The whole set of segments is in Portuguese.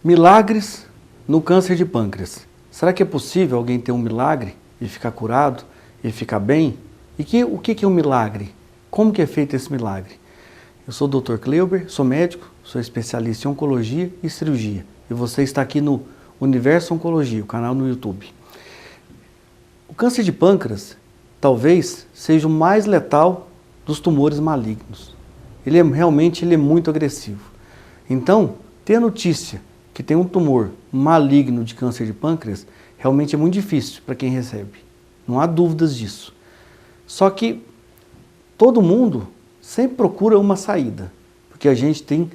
Milagres no câncer de pâncreas. Será que é possível alguém ter um milagre e ficar curado e ficar bem? E o que é um milagre? Como que é feito esse milagre? Eu sou o Dr. Cleuber, sou médico, sou especialista em oncologia e cirurgia. E você está aqui no Universo Oncologia, o canal no YouTube. O câncer de pâncreas talvez seja o mais letal dos tumores malignos. Realmente é muito agressivo. Então, ter a notícia que tem um tumor maligno de câncer de pâncreas realmente é muito difícil para quem recebe. Não há dúvidas disso. Só que todo mundo sempre procura uma saída, porque a gente tem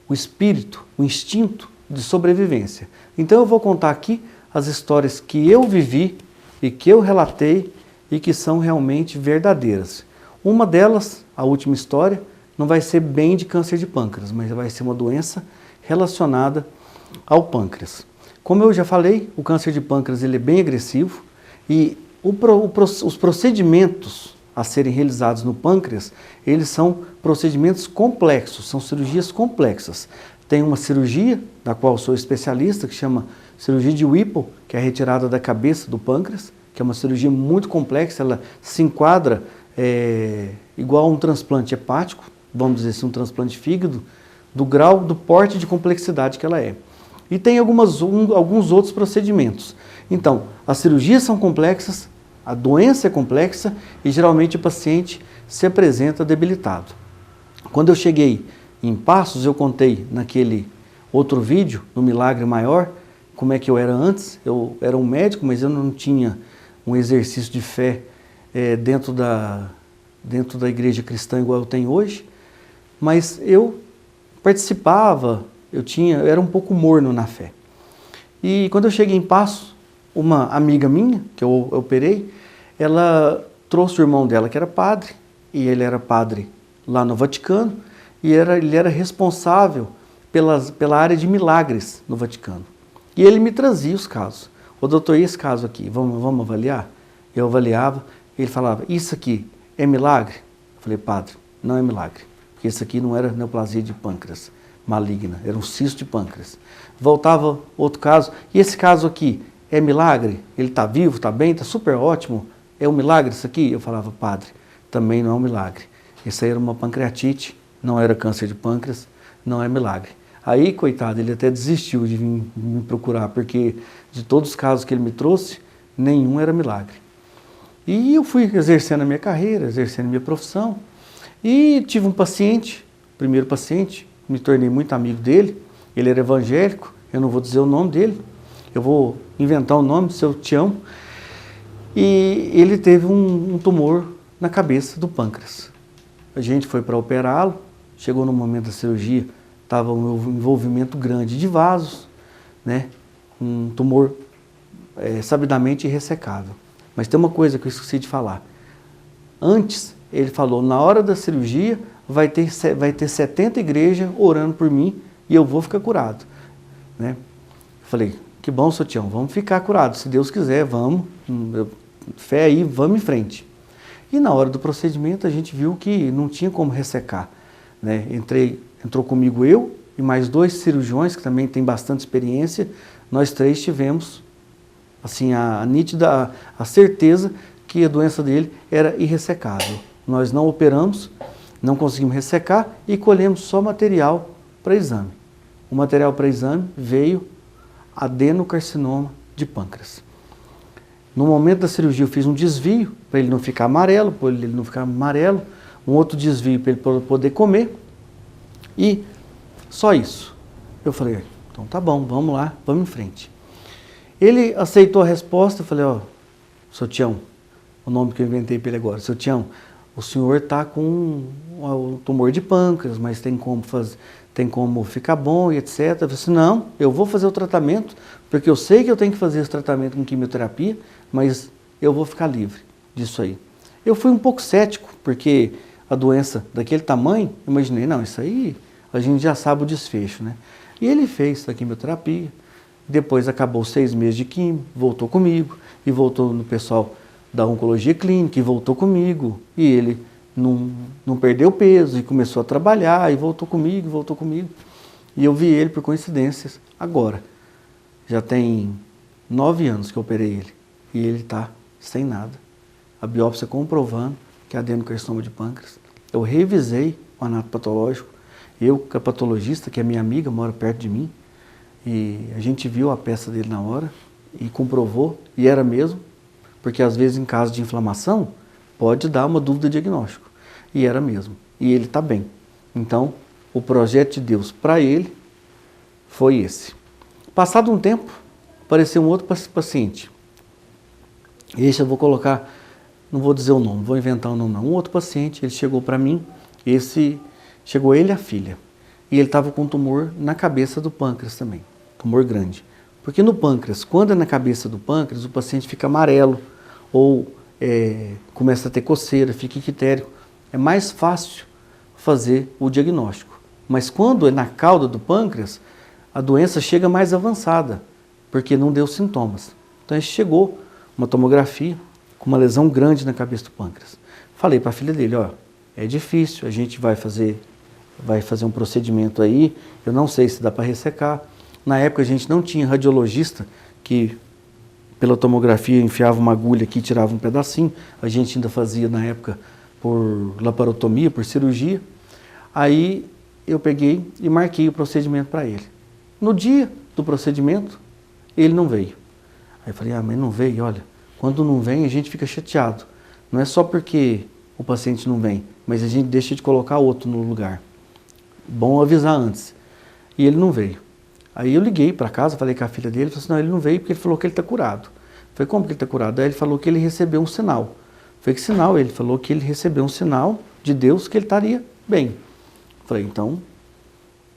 o espírito, o instinto de sobrevivência. Então eu vou contar aqui as histórias que eu vivi e que eu relatei e que são realmente verdadeiras. Uma delas, a última história, não vai ser bem de câncer de pâncreas, mas vai ser uma doença relacionada ao pâncreas. Como eu já falei, o câncer de pâncreas ele é bem agressivo e os procedimentos a serem realizados no pâncreas, eles são procedimentos complexos, são cirurgias complexas. Tem uma cirurgia, da qual eu sou especialista, que chama cirurgia de Whipple, que é a retirada da cabeça do pâncreas, que é uma cirurgia muito complexa, ela se enquadra igual a um transplante hepático, vamos dizer assim, um transplante de fígado, do grau, do porte de complexidade que ela é. E tem alguns outros procedimentos. Então, as cirurgias são complexas, a doença é complexa e geralmente o paciente se apresenta debilitado. Quando eu cheguei em Passos, eu contei naquele outro vídeo, no Milagre Maior, como é que eu era antes. Eu era um médico, mas eu não tinha um exercício de fé dentro da igreja cristã igual eu tenho hoje, mas eu participava, eu era um pouco morno na fé. E quando eu cheguei em Passos, uma amiga minha, que eu operei, ela trouxe o irmão dela que era padre, e ele era padre lá no Vaticano, e ele era responsável pela área de milagres no Vaticano. E ele me trazia os casos. Ô doutor, e esse caso aqui, vamos avaliar? Eu avaliava, ele falava, isso aqui é milagre? Eu falei, padre, não é milagre, porque isso aqui não era neoplasia de pâncreas maligna, era um cisto de pâncreas. Voltava outro caso, e esse caso aqui é milagre? Ele está vivo, está bem, está super ótimo, é um milagre isso aqui? Eu falava, padre, também não é um milagre. Isso aí era uma pancreatite, não era câncer de pâncreas, não é milagre. Aí, coitado, ele até desistiu de vir me procurar, porque de todos os casos que ele me trouxe, nenhum era milagre. E eu fui exercendo a minha carreira, exercendo a minha profissão, e tive um paciente, primeiro paciente, me tornei muito amigo dele, ele era evangélico, eu não vou dizer o nome dele, eu vou inventar o nome, seu Tião, e ele teve um tumor na cabeça do pâncreas. A gente foi para operá-lo, chegou no momento da cirurgia, estava um envolvimento grande de vasos, né? Um tumor sabidamente irressecável. Mas tem uma coisa que eu esqueci de falar. Antes, ele falou, na hora da cirurgia, vai ter 70 igrejas orando por mim e eu vou ficar curado. Né? Eu falei, que bom, seu Tião, vamos ficar curados, se Deus quiser, vamos, fé aí, vamos em frente. E na hora do procedimento a gente viu que não tinha como ressecar. Né? Entrou comigo eu e mais 2 cirurgiões que também têm bastante experiência, nós 3 tivemos assim, a certeza que a doença dele era irressecável. Nós não operamos, não conseguimos ressecar e colhemos só material para exame. O material para exame veio adenocarcinoma de pâncreas. No momento da cirurgia eu fiz um desvio para ele não ficar amarelo, um outro desvio para ele poder comer e só isso. Eu falei, então tá bom, vamos lá, vamos em frente. Ele aceitou a resposta, eu falei, ó, seu Tião, o nome que eu inventei para ele agora, seu Tião, o senhor está com um tumor de pâncreas, mas tem como ficar bom e etc. Eu falei assim, não, eu vou fazer o tratamento, porque eu sei que eu tenho que fazer esse tratamento com quimioterapia, mas eu vou ficar livre disso aí. Eu fui um pouco cético, porque a doença daquele tamanho, imaginei, não, isso aí a gente já sabe o desfecho, né? E ele fez a quimioterapia, depois acabou 6 meses de quimio, voltou comigo, e voltou no pessoal da oncologia clínica, e voltou comigo, e ele não perdeu peso, e começou a trabalhar, e voltou comigo. E eu vi ele por coincidência agora. Já tem 9 anos que eu operei ele. E ele está sem nada. A biópsia comprovando que é adenocarcinoma de pâncreas. Eu revisei o anatopatológico. Eu, que é patologista, que é minha amiga, mora perto de mim. E a gente viu a peça dele na hora e comprovou, e era mesmo, porque às vezes em caso de inflamação pode dar uma dúvida diagnóstico. E era mesmo. E ele está bem. Então, o projeto de Deus para ele foi esse. Passado um tempo, apareceu um outro paciente. Esse eu vou colocar, não vou dizer o nome, vou inventar o nome não. Um outro paciente, ele chegou para mim, chegou ele e a filha. E ele estava com um tumor na cabeça do pâncreas também, tumor grande. Porque no pâncreas, quando é na cabeça do pâncreas, o paciente fica amarelo ou começa a ter coceira, fica ictérico. É mais fácil fazer o diagnóstico. Mas quando é na cauda do pâncreas, a doença chega mais avançada, porque não deu sintomas. Então ele chegou, uma tomografia, com uma lesão grande na cabeça do pâncreas. Falei para a filha dele, ó, é difícil, a gente vai fazer um procedimento aí, eu não sei se dá para ressecar. Na época a gente não tinha radiologista que pela tomografia enfiava uma agulha aqui e tirava um pedacinho. A gente ainda fazia na época por laparotomia, por cirurgia. Aí eu peguei e marquei o procedimento para ele. No dia do procedimento, ele não veio. Aí eu falei, mas não veio, olha, quando não vem a gente fica chateado. Não é só porque o paciente não vem, mas a gente deixa de colocar outro no lugar. Bom avisar antes. E ele não veio. Aí eu liguei para casa, falei com a filha dele, falei assim, não, ele não veio porque ele falou que ele está curado. Eu falei, como que ele está curado? Aí ele falou que ele recebeu um sinal. Eu falei, que sinal? Ele falou que ele recebeu um sinal de Deus que ele estaria bem. Eu falei, então,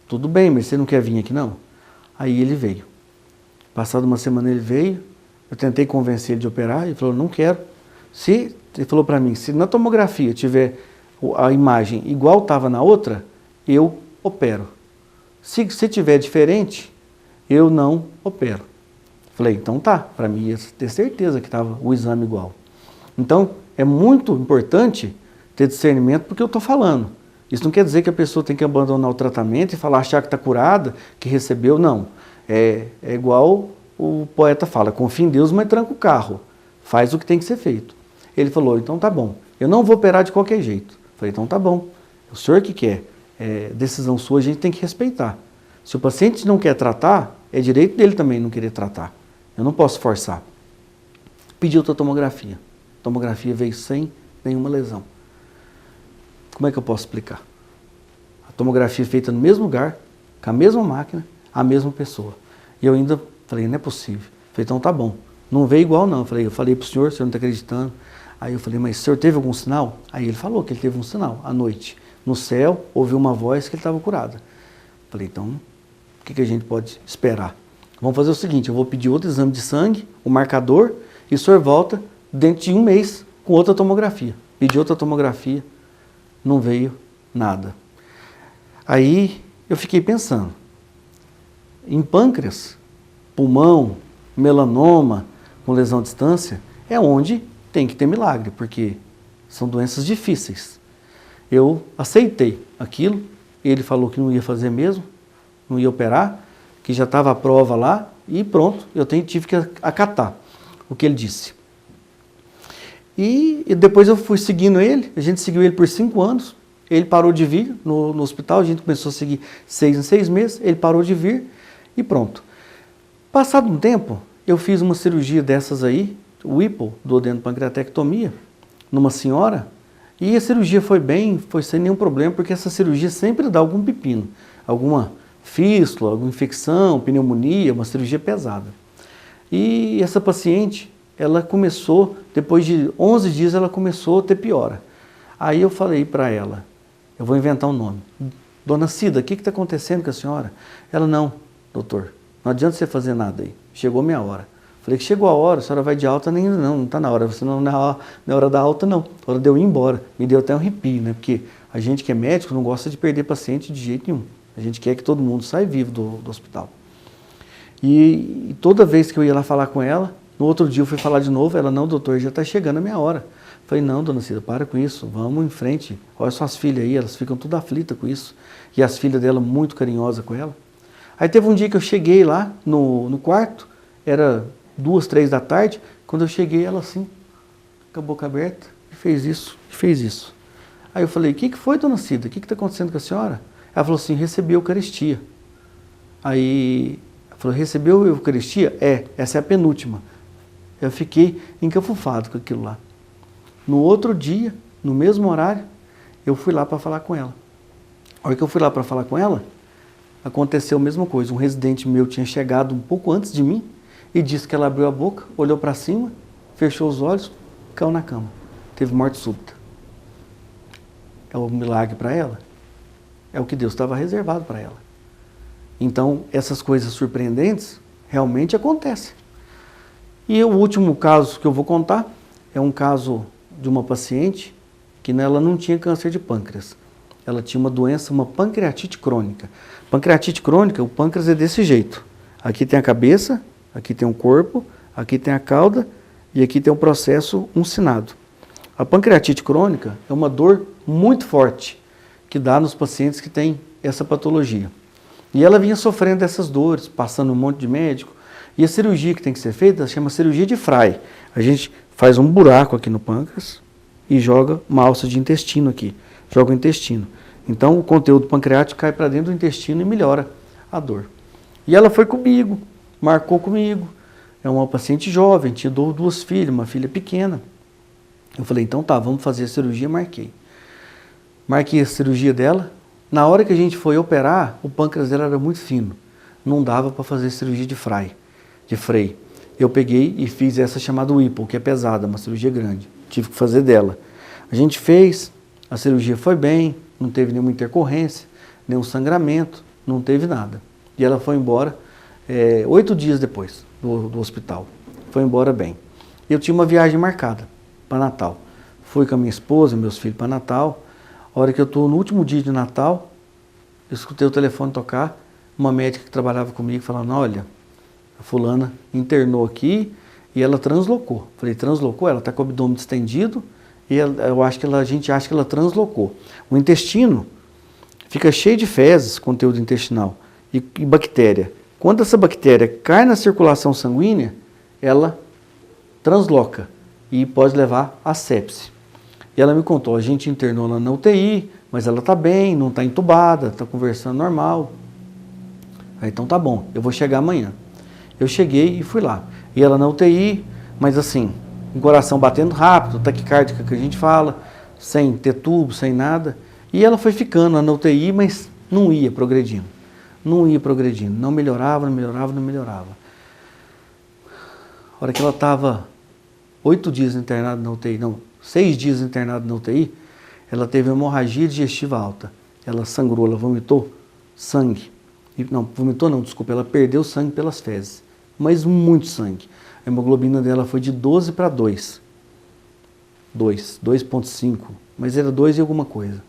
tudo bem, mas você não quer vir aqui não? Aí ele veio. Passada uma semana ele veio, eu tentei convencer ele de operar, ele falou, não quero. Ele falou para mim, se na tomografia tiver a imagem igual estava na outra, eu opero. Se tiver diferente, eu não opero. Falei, então tá, para mim ia ter certeza que estava o exame igual. Então, é muito importante ter discernimento porque eu estou falando. Isso não quer dizer que a pessoa tem que abandonar o tratamento e falar, achar que está curada, que recebeu, não. É igual o poeta fala, confia em Deus, mas tranca o carro. Faz o que tem que ser feito. Ele falou, então tá bom, eu não vou operar de qualquer jeito. Falei, então tá bom, o senhor que quer. Decisão sua a gente tem que respeitar. Se o paciente não quer tratar, é direito dele também não querer tratar. Eu não posso forçar. Pedi outra tomografia. A tomografia veio sem nenhuma lesão. Como é que eu posso explicar? A tomografia feita no mesmo lugar, com a mesma máquina, a mesma pessoa. E eu ainda falei, não é possível. Falei, então tá bom. Não veio igual não. Eu falei para o senhor não está acreditando. Aí eu falei, mas o senhor teve algum sinal? Aí ele falou que ele teve um sinal à noite. No céu, ouviu uma voz que ele estava curado. Falei, então, o que a gente pode esperar? Vamos fazer o seguinte, eu vou pedir outro exame de sangue, o marcador, e o senhor volta dentro de um mês com outra tomografia. Pedi outra tomografia, não veio nada. Aí eu fiquei pensando, em pâncreas, pulmão, melanoma, com lesão à distância, é onde tem que ter milagre, porque são doenças difíceis. Eu aceitei aquilo, ele falou que não ia fazer mesmo, não ia operar, que já estava a prova lá e pronto, eu tive que acatar o que ele disse. E depois eu fui seguindo ele, a gente seguiu ele por 5 anos, ele parou de vir no hospital, a gente começou a seguir 6 em 6 meses, ele parou de vir e pronto. Passado um tempo, eu fiz uma cirurgia dessas aí, o Whipple, duodenopancreatectomia, numa senhora. E a cirurgia foi bem, foi sem nenhum problema, porque essa cirurgia sempre dá algum pepino, alguma fístula, alguma infecção, pneumonia, uma cirurgia pesada. E essa paciente, ela começou, depois de 11 dias, ela começou a ter piora. Aí eu falei para ela, eu vou inventar um nome, Dona Cida, o que está acontecendo com a senhora? Ela, não, doutor, não adianta você fazer nada aí, chegou minha hora. Falei que chegou a hora, a senhora vai de alta, nem não está na hora, você não na hora da alta não, a hora de eu ir embora, me deu até um arrepio, né? Porque a gente que é médico não gosta de perder paciente de jeito nenhum, a gente quer que todo mundo saia vivo do hospital. E toda vez que eu ia lá falar com ela, no outro dia eu fui falar de novo, ela, não doutor, já está chegando a minha hora. Falei, não dona Cida, para com isso, vamos em frente, olha suas filhas aí, elas ficam tudo aflitas com isso, e as filhas dela muito carinhosas com ela. Aí teve um dia que eu cheguei lá no quarto, era 2, 3 da tarde, quando eu cheguei ela assim, com a boca aberta, e fez isso, e fez isso. Aí eu falei, o que foi, dona Cida? O que está acontecendo com a senhora? Ela falou assim, recebi a Eucaristia. Aí, ela falou, recebeu a Eucaristia? Essa é a penúltima. Eu fiquei encafufado com aquilo lá. No outro dia, no mesmo horário, eu fui lá para falar com ela. A hora que eu fui lá para falar com ela, aconteceu a mesma coisa. Um residente meu tinha chegado um pouco antes de mim e disse que ela abriu a boca, olhou para cima, fechou os olhos, caiu na cama. Teve morte súbita. É um milagre para ela? É o que Deus estava reservado para ela. Então, essas coisas surpreendentes realmente acontecem. E o último caso que eu vou contar é um caso de uma paciente que ela não tinha câncer de pâncreas. Ela tinha uma doença, uma pancreatite crônica. Pancreatite crônica, o pâncreas é desse jeito. Aqui tem a cabeça, aqui tem o corpo, aqui tem a cauda e aqui tem o processo uncinado. A pancreatite crônica é uma dor muito forte que dá nos pacientes que têm essa patologia. E ela vinha sofrendo dessas dores, passando um monte de médico. E a cirurgia que tem que ser feita chama cirurgia de Frey. A gente faz um buraco aqui no pâncreas e joga uma alça de intestino aqui. Joga o intestino. Então o conteúdo pancreático cai para dentro do intestino e melhora a dor. E ela foi comigo, marcou comigo. É uma paciente jovem, tinha 2 filhas, uma filha pequena. Eu falei, então tá, vamos fazer a cirurgia, marquei. Marquei a cirurgia dela. Na hora que a gente foi operar, o pâncreas dela era muito fino. Não dava para fazer cirurgia de Frey. Eu peguei e fiz essa chamada Whipple, que é pesada, uma cirurgia grande. Tive que fazer dela. A gente fez, a cirurgia foi bem, não teve nenhuma intercorrência, nenhum sangramento, não teve nada. E ela foi embora 8 dias depois do hospital. Foi embora bem. Eu tinha uma viagem marcada para Natal. Fui com a minha esposa, meus filhos para Natal. A hora que eu estou no último dia de Natal, eu escutei o telefone tocar, uma médica que trabalhava comigo falando, olha, a fulana internou aqui e ela translocou. Falei, translocou? Ela está com o abdômen distendido e a gente acha que ela translocou. O intestino fica cheio de fezes, conteúdo intestinal, e bactéria. Quando essa bactéria cai na circulação sanguínea, ela transloca e pode levar a sepse. E ela me contou, a gente internou ela na UTI, mas ela está bem, não está entubada, está conversando normal. Aí, então tá bom, eu vou chegar amanhã. Eu cheguei e fui lá. E ela na UTI, mas assim, o coração batendo rápido, taquicárdica que a gente fala, sem ter tubo, sem nada. E ela foi ficando lá na UTI, mas não ia progredindo. Não ia progredindo, não melhorava, não melhorava, não melhorava. A hora que ela estava 8 dias internada na UTI, não, 6 dias internada na UTI, ela teve hemorragia digestiva alta. Ela sangrou, ela vomitou sangue. Não, vomitou não, desculpa, ela perdeu sangue pelas fezes, mas muito sangue. A hemoglobina dela foi de 12 para 2. 2,5, mas era 2 e alguma coisa.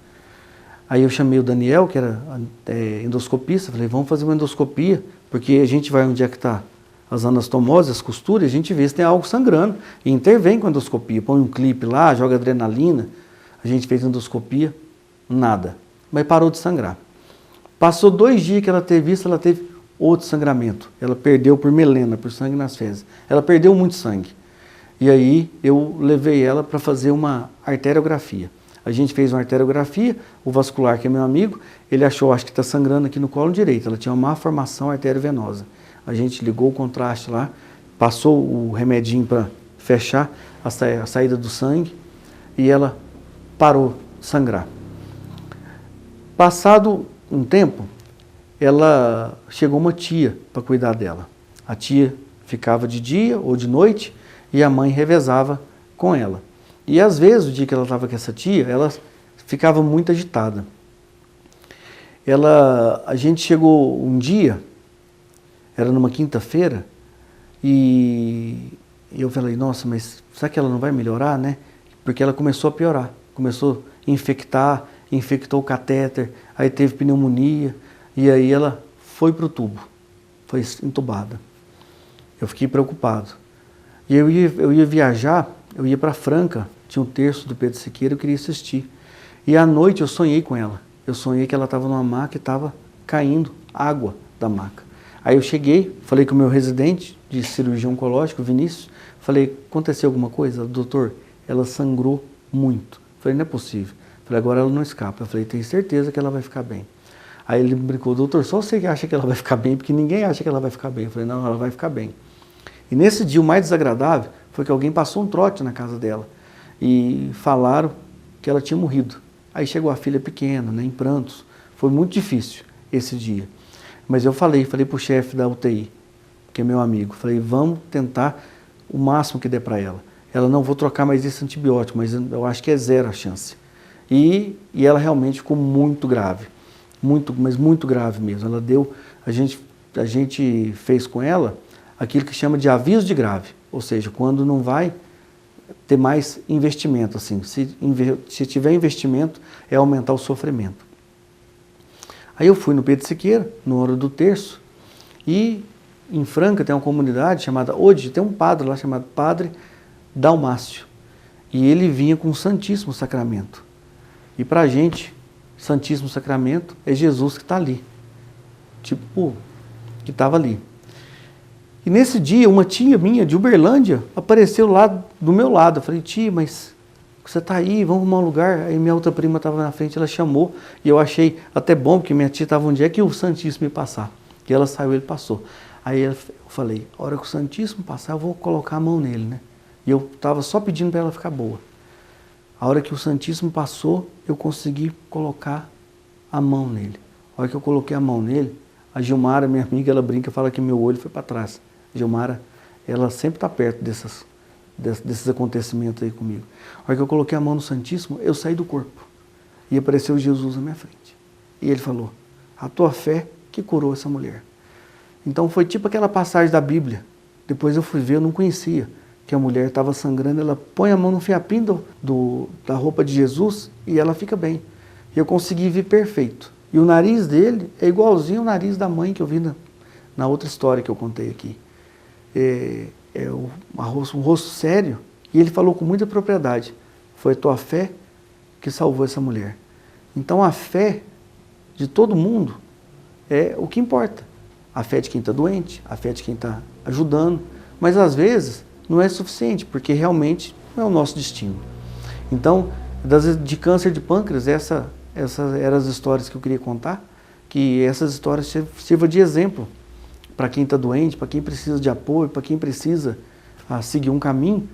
Aí eu chamei o Daniel, que era endoscopista, falei, vamos fazer uma endoscopia, porque a gente vai onde é que está as anastomoses, as costuras, a gente vê se tem algo sangrando, e intervém com a endoscopia, põe um clipe lá, joga adrenalina, a gente fez endoscopia, nada, mas parou de sangrar. Passou 2 dias que ela teve isso, ela teve outro sangramento, ela perdeu por melena, por sangue nas fezes, ela perdeu muito sangue, e aí eu levei ela para fazer uma arteriografia. A gente fez uma arteriografia, o vascular, que é meu amigo, ele achou, acho que está sangrando aqui no colo direito, ela tinha uma má formação arteriovenosa. A gente ligou o contraste lá, passou o remedinho para fechar a saída do sangue e ela parou de sangrar. Passado um tempo, ela chegou uma tia para cuidar dela. A tia ficava de dia ou de noite e a mãe revezava com ela. E às vezes, o dia que ela estava com essa tia, ela ficava muito agitada. A gente chegou um dia, era numa quinta-feira, e eu falei, nossa, mas será que ela não vai melhorar, né? Porque ela começou a piorar, começou a infectar, infectou o catéter, aí teve pneumonia, e aí ela foi para o tubo, foi entubada. Eu fiquei preocupado. E eu ia viajar, eu ia para Franca, tinha um terço do Pedro Siqueira, eu queria assistir. E à noite eu sonhei com ela. Eu sonhei que ela estava numa maca e estava caindo água da maca. Aí eu cheguei, falei com o meu residente de cirurgia oncológica, o Vinícius, falei, aconteceu alguma coisa? Doutor, ela sangrou muito. Falei, não é possível. Falei, agora ela não escapa. Eu falei, tenho certeza que ela vai ficar bem. Aí ele brincou, doutor, só você que acha que ela vai ficar bem, porque ninguém acha que ela vai ficar bem. Eu falei, não, ela vai ficar bem. E nesse dia o mais desagradável foi que alguém passou um trote na casa dela e falaram que ela tinha morrido. Aí chegou a filha pequena, né, em prantos. Foi muito difícil esse dia. Mas eu falei para o chefe da UTI, que é meu amigo, falei, vamos tentar o máximo que der para ela. Ela, não vou trocar mais esse antibiótico, mas eu acho que é zero a chance. E ela realmente ficou muito grave, mas muito grave mesmo. Ela deu, a gente fez com ela aquilo que chama de aviso de grave, ou seja, quando não vai ter mais investimento, assim, se tiver investimento é aumentar o sofrimento. Aí eu fui no Pedro Siqueira, na hora do terço, e em Franca tem uma comunidade chamada, hoje tem um padre lá chamado Padre Dalmácio, e ele vinha com o Santíssimo Sacramento. E para a gente, Santíssimo Sacramento é Jesus que está ali, tipo, que estava ali. E nesse dia, uma tia minha de Uberlândia apareceu lá do meu lado. Eu falei, tia, mas você está aí, vamos arrumar um lugar. Aí minha outra prima estava na frente, ela chamou, e eu achei até bom, porque minha tia estava onde é que o Santíssimo ia passar. E ela saiu, ele passou. Aí eu falei, a hora que o Santíssimo passar, eu vou colocar a mão nele, né? E eu estava só pedindo para ela ficar boa. A hora que o Santíssimo passou, eu consegui colocar a mão nele. A hora que eu coloquei a mão nele, a Gilmara, minha amiga, ela brinca, fala que meu olho foi para trás. A Gilmara, ela sempre está perto desses acontecimentos aí comigo. A hora que eu coloquei a mão no Santíssimo, eu saí do corpo. E apareceu Jesus na minha frente. E ele falou, a tua fé que curou essa mulher. Então foi tipo aquela passagem da Bíblia. Depois eu fui ver, eu não conhecia. Que a mulher estava sangrando, ela põe a mão no fiapinho da roupa de Jesus e ela fica bem. E eu consegui ver perfeito. E o nariz dele é igualzinho ao nariz da mãe que eu vi na outra história que eu contei aqui. Um rosto sério, e ele falou com muita propriedade. Foi a tua fé que salvou essa mulher. Então a fé de todo mundo é o que importa. A fé de quem está doente, a fé de quem está ajudando, mas às vezes não é suficiente, porque realmente não é o nosso destino. Então, de câncer de pâncreas, essas eram as histórias que eu queria contar, que essas histórias sirvam de exemplo para quem está doente, para quem precisa de apoio, para quem precisa seguir um caminho,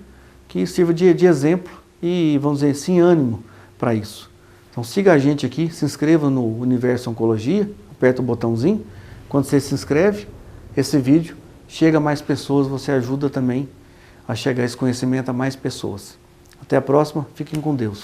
que sirva de exemplo e, vamos dizer assim, ânimo para isso. Então siga a gente aqui, se inscreva no Universo Oncologia, aperta o botãozinho, quando você se inscreve, esse vídeo chega a mais pessoas, você ajuda também a chegar esse conhecimento a mais pessoas. Até a próxima, fiquem com Deus.